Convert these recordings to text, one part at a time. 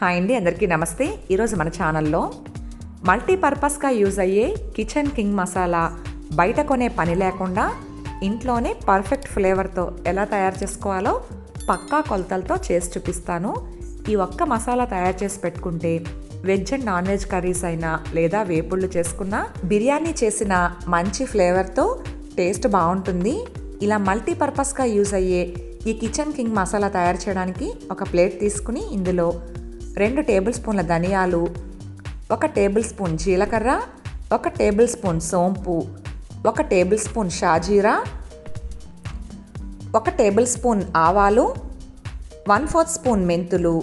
Hi అండి, అందరికీ నమస్తే. ఈరోజు మన ఛానల్లో మల్టీపర్పస్గా యూజ్ అయ్యే కిచెన్ కింగ్ మసాలా బయట కొనే పని లేకుండా ఇంట్లోనే పర్ఫెక్ట్ ఫ్లేవర్తో ఎలా తయారు చేసుకోవాలో పక్కా కొలతలతో చేసి చూపిస్తాను. ఈ ఒక్క మసాలా తయారు చేసి పెట్టుకుంటే veg and non veg curries అయినా లేదా వేపుళ్ళు చేసుకున్నా బిర్యానీ చేసిన మంచి ఫ్లేవర్తో టేస్ట్ బాగుంటుంది. ఇలా మల్టీపర్పస్గా యూజ్ అయ్యే ఈ కిచెన్ కింగ్ మసాలా తయారు చేయడానికి ఒక ప్లేట్ తీసుకుని ఇందులో 2 టేబుల్ స్పూన్ల ధనియాలు, 1 టేబుల్ స్పూన్ జీలకర్ర, 1 టేబుల్ స్పూన్ సోంపు, 1 టేబుల్ స్పూన్ షాజీరా, 1 టేబుల్ స్పూన్ ఆవాలు, 1/4 స్పూన్ మెంతులు,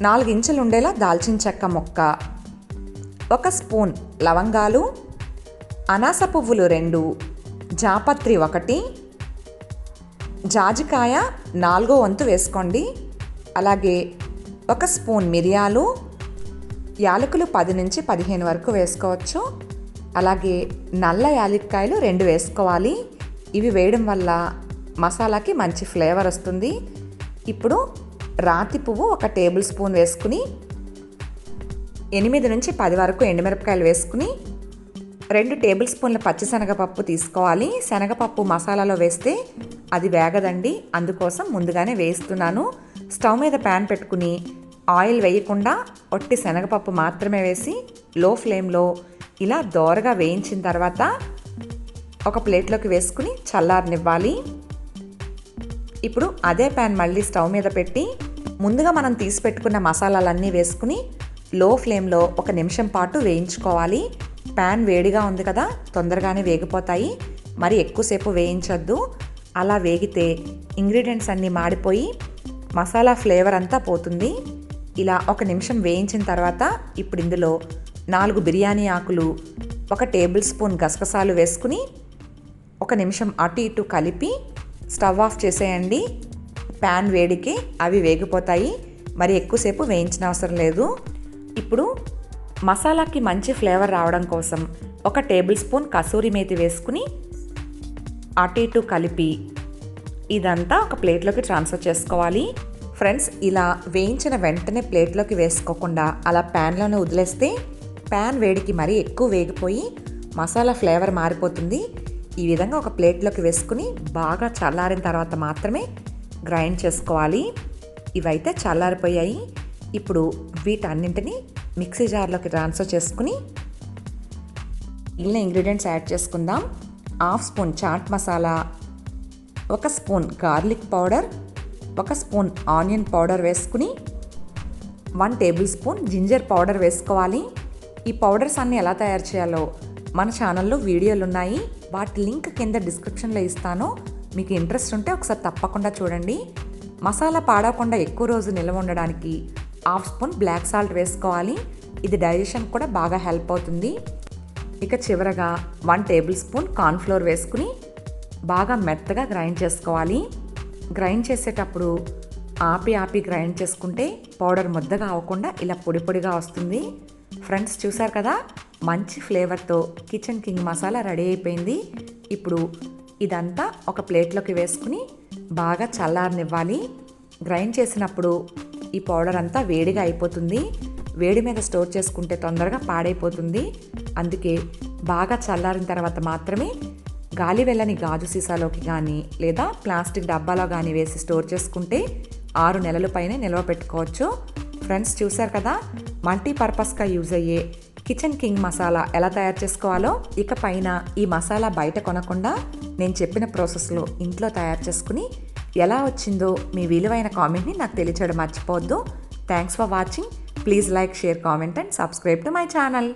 4 ఇంచులు ఉండేలా దాల్చిన చెక్క ముక్క, 1 స్పూన్ లవంగాలు, అనాస పువ్వులు 2, జాపత్రి 1, జాజికాయ 4వ వంతు వేసుకోండి. అలాగే 1 స్పూన్ మిరియాలు, యాలకులు 10 నుంచి 15 వరకు వేసుకోవచ్చు. అలాగే నల్ల యాలక్కాయలు 2 వేసుకోవాలి. ఇవి వేయడం వల్ల మసాలాకి మంచి ఫ్లేవర్ వస్తుంది. ఇప్పుడు రాతి పువ్వు 1 టేబుల్ స్పూన్ వేసుకుని 8 నుంచి 10 వరకు ఎండుమిరపకాయలు వేసుకుని 2 టేబుల్ స్పూన్ల పచ్చిశనగపప్పు తీసుకోవాలి. శనగపప్పు మసాలాలో వేస్తే అది వేగదండి, అందుకోసం ముందుగానే వేస్తున్నాను. స్టవ్ మీద ప్యాన్ పెట్టుకుని ఆయిల్ వేయకుండా ఒట్టి శనగపప్పు మాత్రమే వేసి లో ఫ్లేమ్లో ఇలా దోరగా వేయించిన తర్వాత ఒక ప్లేట్లోకి వేసుకుని చల్లారనివ్వాలి. ఇప్పుడు అదే ప్యాన్ మళ్ళీ స్టవ్ మీద పెట్టి ముందుగా మనం తీసి పెట్టుకున్న మసాలాలన్నీ వేసుకుని లో ఫ్లేమ్లో 1 నిమిషం పాటు వేయించుకోవాలి. ప్యాన్ వేడిగా ఉంది కదా, తొందరగానే వేగిపోతాయి. మరి ఎక్కువసేపు వేయించొద్దు. అలా వేగితే ఇంగ్రీడియంట్స్ అన్నీ మాడిపోయి మసాలా ఫ్లేవర్ అంతా పోతుంది. ఇలా 1 నిమిషం వేయించిన తర్వాత ఇప్పుడు ఇందులో 4 బిర్యానీ ఆకులు, 1 టేబుల్ స్పూన్ గసగసాలు వేసుకుని 1 నిమిషం అటు ఇటు కలిపి స్టవ్ ఆఫ్ చేసేయండి. ప్యాన్ వేడికి అవి వేగిపోతాయి. మరి ఎక్కువసేపు వేయించిన అవసరం లేదు. ఇప్పుడు మసాలాకి మంచి ఫ్లేవర్ రావడం కోసం 1 టేబుల్ స్పూన్ కసూరి మేతి వేసుకుని అటు ఇటు కలిపి ఇదంతా ఒక ప్లేట్లోకి ట్రాన్స్ఫర్ చేసుకోవాలి. ఫ్రెండ్స్, ఇలా వేయించిన వెంటనే ప్లేట్లోకి వేసుకోకుండా అలా ప్యాన్లోనే వదిలేస్తే ప్యాన్ వేడికి మరీ ఎక్కువ వేగిపోయి మసాలా ఫ్లేవర్ మారిపోతుంది. ఈ విధంగా ఒక ప్లేట్లోకి వేసుకుని బాగా చల్లారిన తర్వాత మాత్రమే గ్రైండ్ చేసుకోవాలి. ఇవైతే చల్లారిపోయాయి. ఇప్పుడు వీటన్నింటినీ మిక్సీ జార్లోకి ట్రాన్స్ఫర్ చేసుకుని మిగిలిన ఇంగ్రీడియంట్స్ యాడ్ చేసుకుందాం. 1/2 spoon chaat masala, 1 spoon garlic powder, 1 spoon onion powder వేసుకుని 1 టేబుల్ స్పూన్ జింజర్ పౌడర్ వేసుకోవాలి. ఈ పౌడర్స్ అన్నీ ఎలా తయారు చేయాలో మన ఛానల్లో వీడియోలు ఉన్నాయి. వాటి లింక్ కింద డిస్క్రిప్షన్లో ఇస్తాను. మీకు ఇంట్రెస్ట్ ఉంటే ఒకసారి తప్పకుండా చూడండి. మసాలా పాడకుండా ఎక్కువ రోజు నిల్వ ఉండడానికి 1/2 స్పూన్ బ్లాక్ సాల్ట్ వేసుకోవాలి. ఇది డైజెషన్ కూడా బాగా హెల్ప్ అవుతుంది. ఇక చివరగా 1 టేబుల్ స్పూన్ కార్న్ఫ్లోర్ వేసుకుని బాగా మెత్తగా గ్రైండ్ చేసుకోవాలి. గ్రైండ్ చేసేటప్పుడు ఆపి గ్రైండ్ చేసుకుంటే పౌడర్ ముద్దగా అవ్వకుండా ఇలా పొడి పొడిగా వస్తుంది. ఫ్రెండ్స్, చూసారు కదా, మంచి ఫ్లేవర్తో కిచెన్ కింగ్ మసాలా రెడీ అయిపోయింది. ఇప్పుడు ఇదంతా ఒక ప్లేట్లోకి వేసుకుని బాగా చల్లారనివ్వాలి. గ్రైండ్ చేసినప్పుడు ఈ పౌడర్ అంతా వేడిగా అయిపోతుంది. వేడి మీద స్టోర్ చేసుకుంటే తొందరగా పాడైపోతుంది. అందుకే బాగా చల్లారిన తర్వాత మాత్రమే గాలి వెళ్ళని గాజు సీసాలోకి కానీ లేదా ప్లాస్టిక్ డబ్బాలో కానీ వేసి స్టోర్ చేసుకుంటే 6 నెలల పైనే నిల్వ పెట్టుకోవచ్చు. ఫ్రెండ్స్, చూసారు కదా, మల్టీపర్పస్గా యూజ్ అయ్యే కిచెన్ కింగ్ మసాలా ఎలా తయారు చేసుకోవాలో. ఇక పైన ఈ మసాలా బయట కొనకుండా నేను చెప్పిన ప్రాసెస్లో ఇంట్లో తయారు చేసుకుని ఎలా వచ్చిందో మీ విలువైన కామెంట్ని నాకు తెలియచేయడం మర్చిపోవద్దు. Thanks for watching. Please like, share, comment and subscribe to my channel.